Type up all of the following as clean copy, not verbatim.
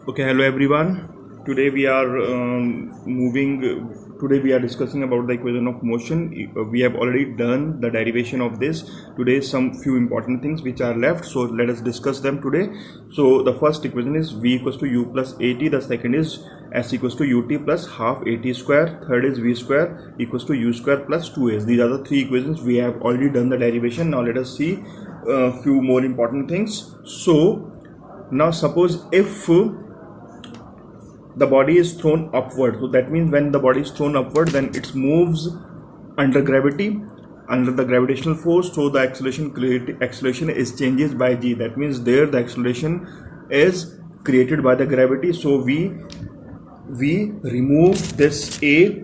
Okay, hello everyone. Today we are Today we are discussing about the equation of motion. We have already done the derivation of this. Today, some few important things which are left. So let us discuss them today. So the first equation is v equals to u plus at. The second is s equals to ut plus half at square. Third is v square equals to u square plus 2s. These are the three equations. We have already done the derivation. Now let us see a few more important things. So now suppose if the body is thrown upward, so that means when the body is thrown upward, then it moves under gravity, under the gravitational force. So the acceleration is changes by g. That means there the acceleration is created by the gravity. So we remove this a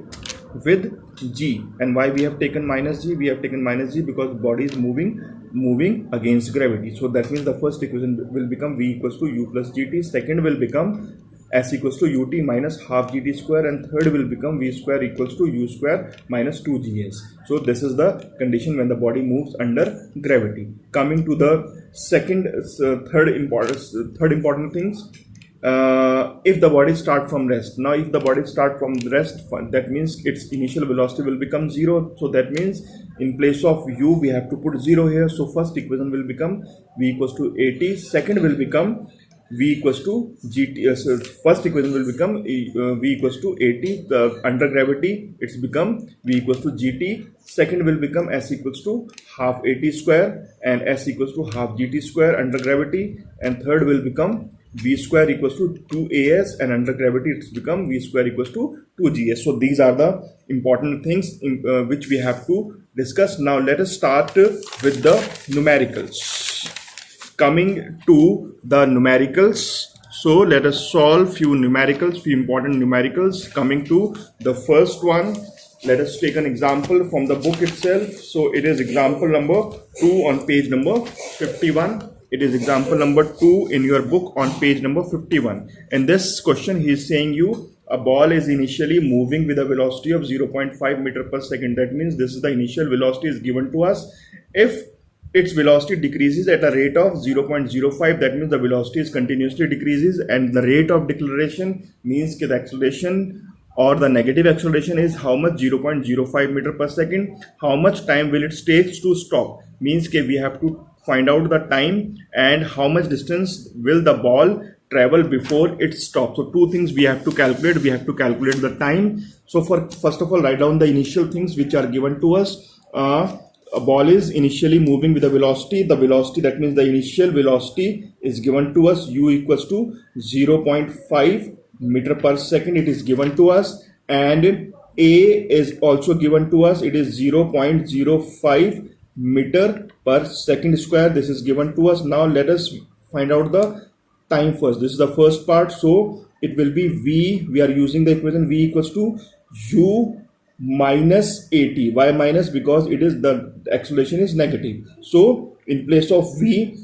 with g. And why we have taken minus g? We have taken minus g because body is moving against gravity. So that means the first equation will become v equals to u plus gt. Second will become s equals to ut minus half gt square, and third will become v square equals to u square minus 2gs. So this is the condition when the body moves under gravity. Coming to the third important things. If the body start from rest. Now if the body start from rest, that means its initial velocity will become 0. So that means in place of u we have to put 0 here. So first equation will become v equals to at. Second will become v equals to gt. So first equation will become v equals to at. Under gravity it's become v equals to gt. Second will become s equals to half at square and s equals to half gt square under gravity. And third will become v square equals to 2as, and under gravity it's become v square equals to 2gs. So these are the important things which we have to discuss. Now let us start with the numericals. Coming to the numericals, so let us solve few important numericals. Coming to the first one, let us take an example from the book itself. So it is example number 2 on page number 51. It is example number 2 in your book on page number 51. In this question, he is saying you a ball is initially moving with a velocity of 0.5 meter per second. That means this is the initial velocity is given to us. If its velocity decreases at a rate of 0.05, that means the velocity is continuously decreases, and the rate of deceleration means the acceleration or the negative acceleration is how much? 0.05 meter per second. How much time will it take to stop? Means we have to find out the time and how much distance will the ball travel before it stops. So two things we have to calculate. We have to calculate the time. So first of all, write down the initial things which are given to us. A ball is initially moving with a velocity. The velocity, that means the initial velocity is given to us, u equals to 0.5 meter per second. It is given to us, and a is also given to us. It is 0.05 meter per second square. This is given to us. Now let us find out the time first. This is the first part. So it will be v. We are using the equation v equals to u minus at. Why minus? Because it is the acceleration is negative. So in place of v,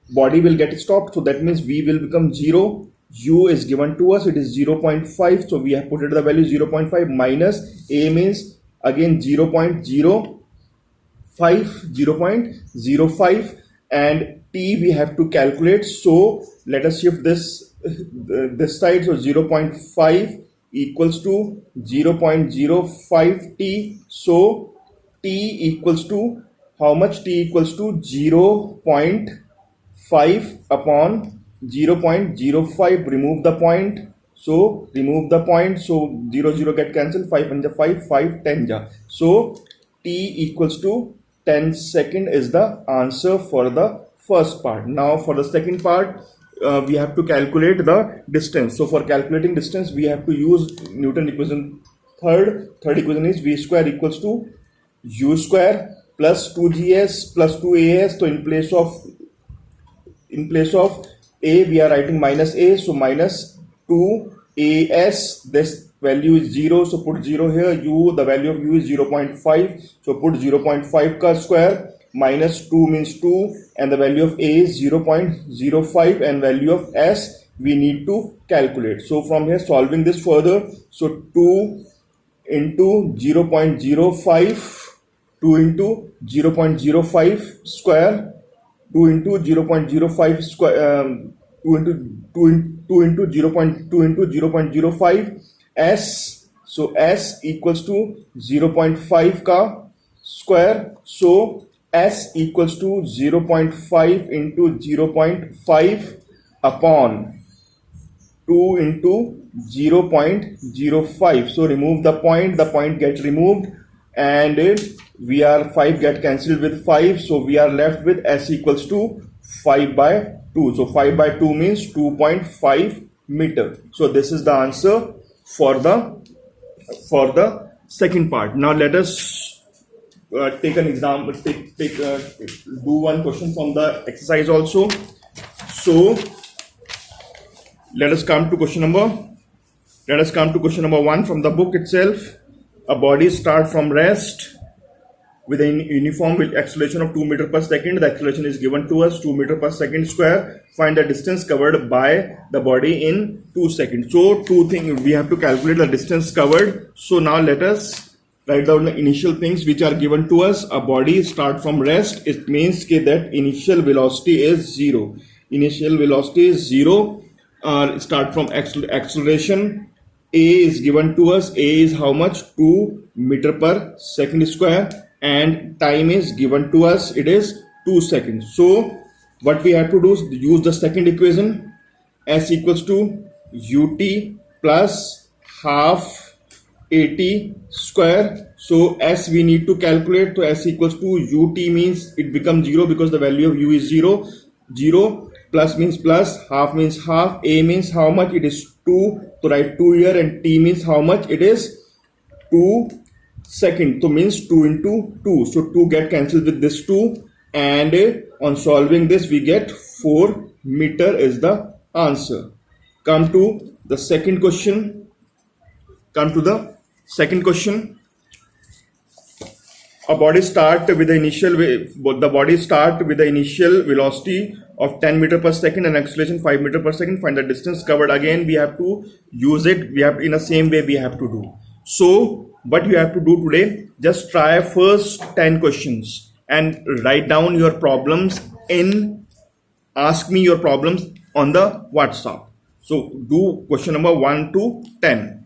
body will get stopped. So that means v will become 0. U is given to us. It is 0.5. So we have put it the value 0.5 minus a means again 0.05, and t we have to calculate. So let us shift this side. So 0.5 equals to 0.05 t. So t equals to how much? T equals to 0.5 upon 0.05. Remove the point. So remove the point. So 0 get cancelled. 5 and 5, 5 10 ja. So t equals to 10 second is the answer for the first part. Now for the second part, we have to calculate the distance. So for calculating distance, we have to use Newton equation. Third equation is v square equals to u square plus 2gs plus 2as. So in place of a we are writing minus a. So minus 2as. This value is 0. So put 0 here. U, the value of u is 0.5. So put 0.5 ka square. Minus 2 means 2, and the value of a is 0.05, and value of s we need to calculate. So from here, solving this further, so 2 into 0.05, 2 into 0.05 square, 2 into 0.05 square, 2 into 2 into 0.2 into 0.05 s. So s equals to 0.5 का square. So s equals to 0.5 into 0.5 upon 2 into 0.05. So remove the point gets removed, and we are 5 get cancelled with 5, so we are left with s equals to 5 by 2. So 5 by 2 means 2.5 meter. So this is the answer for the second part. Now let us take an example, do one question from the exercise also. So let us come to question number 1 from the book itself. A body start from rest with a uniform acceleration of 2 meter per second. The acceleration is given to us 2 meter per second square. Find the distance covered by the body in 2 seconds. So two things we have to calculate: the distance covered. So now let us write down the initial things which are given to us. A body start from rest. It means that initial velocity is 0. Initial velocity is 0. Start from acceleration. A is given to us. A is how much? 2 meter per second square, and time is given to us. It is 2 seconds. So what we have to do is use the second equation. S equals to ut plus half at square. So s we need to calculate. So s equals to ut means it becomes 0 because the value of u is 0. 0 plus means plus, half means half, a means how much? It is 2. So write 2 here, and t means how much? It is 2 seconds. So means 2 into 2. So 2 get cancelled with this 2, and on solving this we get 4 meter is the answer. Come to the second question. A body start with the initial velocity of 10 meter per second and acceleration 5 meter per second. Find the distance covered. Again we have to use it. We have in the same way we have to do. So what you have to do today, just try first 10 questions and write down your problems ask me your problems on the WhatsApp. So do question number 1 to 10.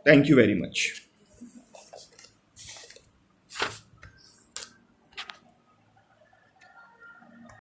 Thank you very much.